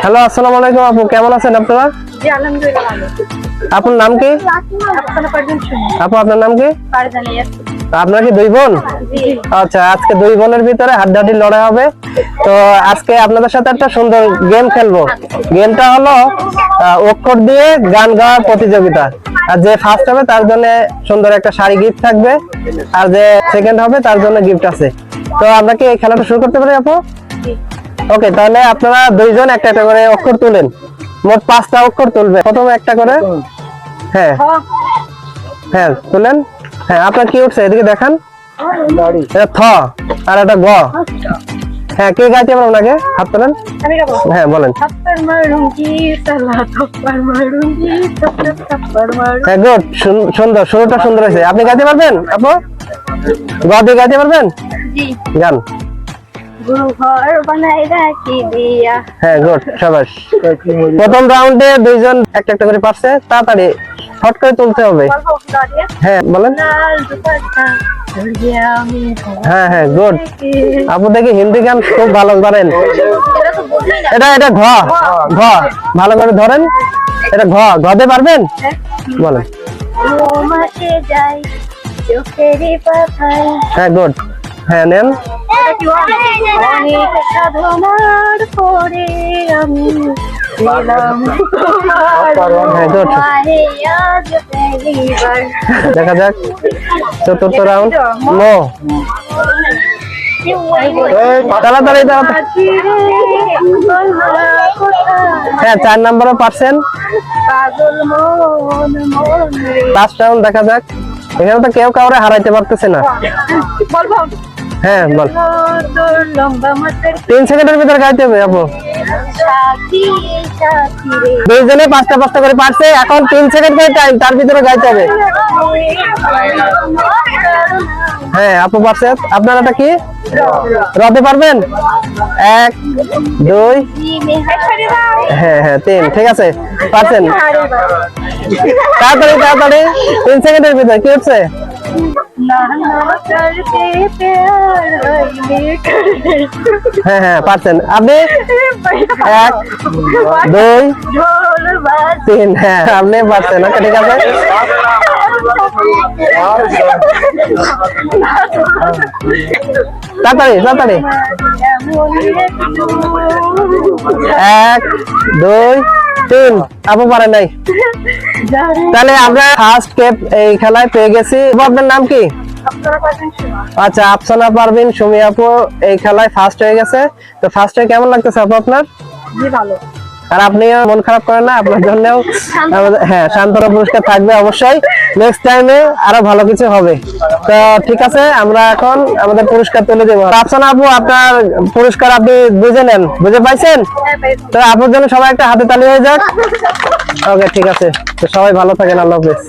Hello, আসসালামু আলাইকুম আপু, কেমন আছেন আপনারা? জি আলহামদুলিল্লাহ ভালো। আপনার নাম কি? আপু আপনার নাম কি? আপনার কি দুই বোন? আচ্ছা, আজকে দুই বোনের ভিতরে হাড্ডাহাড্ডি লড়াই হবে। তো আজকে আপনাদের সাথে একটা সুন্দর গেম খেলবো। গেমটা হলো অক্ষর দিয়ে গান গাওয়ার প্রতিযোগিতা। আর যে ফার্স্ট হবে তার জন্য সুন্দর একটা শাড়ি গিফট থাকবে, আর যে সেকেন্ড হবে তার জন্য গিফট আছে। তো আমরা কি এই খেলাটা শুরু করতে পারি আপু? ওকে, তাহলে আপনারা দুইজন একটা একটা করে অক্ষর তুলেন। মোট 5টা অক্ষর তুলবে, প্রথমে একটা করে। হ্যাঁ হ্যাঁ তুলেন। হ্যাঁ, আপনার কি উঠছে এদিকে দেখান। এটা থ আর একটা গ। হ্যাঁ, কে গাইতে পারবেন ওনাকে হাত তোলেন। হ্যাঁ বলেন। হ্যাঁ গুড, সুন্দর, শুরুটা সুন্দর হয়েছে। আপনি গাইতে পারবেন আপু? গ দিয়ে গাইতে পারবেন? গান। হ্যাঁ গুড, শাবাশ। প্রথম রাউন্ডে দুইজন একটা একটা করে পারছে, তাড়াতাড়ি হট করে তুলতে হবে। হ্যাঁ বলেন। হ্যাঁ হ্যাঁ গুড। আপু দেখি হিন্দি গান খুব ভালো পারেন। এটা ঘ ঘ ভালো করে ধরেন। এটা ঘ ঘতে পারবেন? বলেন। হ্যাঁ গুড। হ্যাঁ নেন। দেখা যাক চতুর্থ রাউন্ড। নো, তাড়াতাড়ি তাড়াতাড়ি। হ্যাঁ 4 নম্বরও পারছেন। লাস্ট রাউন্ড দেখা যাক। এখানে তো কেউ কাউরে হারাইতে পারতেছে না। হ্যাঁ বল। 3 সেকেন্ডের ভিতরে গাইতে হবে আপু। দুইজনে 5টা 5টা করে পারছে। এখন 3 সেকেন্ড করে টাইম, তার ভিতরে গাইতে হবে। হ্যাঁ আপু পারছে। আপনার এটা কি? রতে পারবেন? 1 2 হ্যাঁ হ্যাঁ 3। ঠিক আছে, পারছেন। তাড়াতাড়ি তাড়াতাড়ি, 3 সেকেন্ডের ভিতরে কি হচ্ছে? হ্যাঁ হ্যাঁ পারছেন আপনি। 1 2 3। হ্যাঁ আপনি পারছেন। ওকে ঠিক আছে। তাড়াতাড়ি তাড়াতাড়ি। 1 2 3। আপু পারেন নাই। তাহলে আমরা ফার্স্ট কেপ এই খেলায় পেয়ে গেছি। আপনার নাম কি? আচ্ছা, আফসানা পারভিন সুমি আপু এই খেলায় ফার্স্ট হয়ে গেছে। তো ফার্স্ট হয়ে কেমন লাগতেছে আপু আপনার? ভালো। আর আপনিও মন খারাপ করেন না, আপনার জন্যও হ্যাঁ সান্ত্বনা পুরস্কার থাকবে অবশ্যই। নেক্সট টাইমে আরো ভালো কিছু হবে। তো ঠিক আছে, আমরা এখন আমাদের পুরস্কার তুলে দেবো। আফসানা আপু, আপনার পুরস্কার আপনি বুঝে নেন। বুঝে পাইছেন? তো আপুর জন্য সবাই একটা হাতে তালি হয়ে যাক। ওকে ঠিক আছে, তো সবাই ভালো থাকেন। আল্লাহ হাফেজ।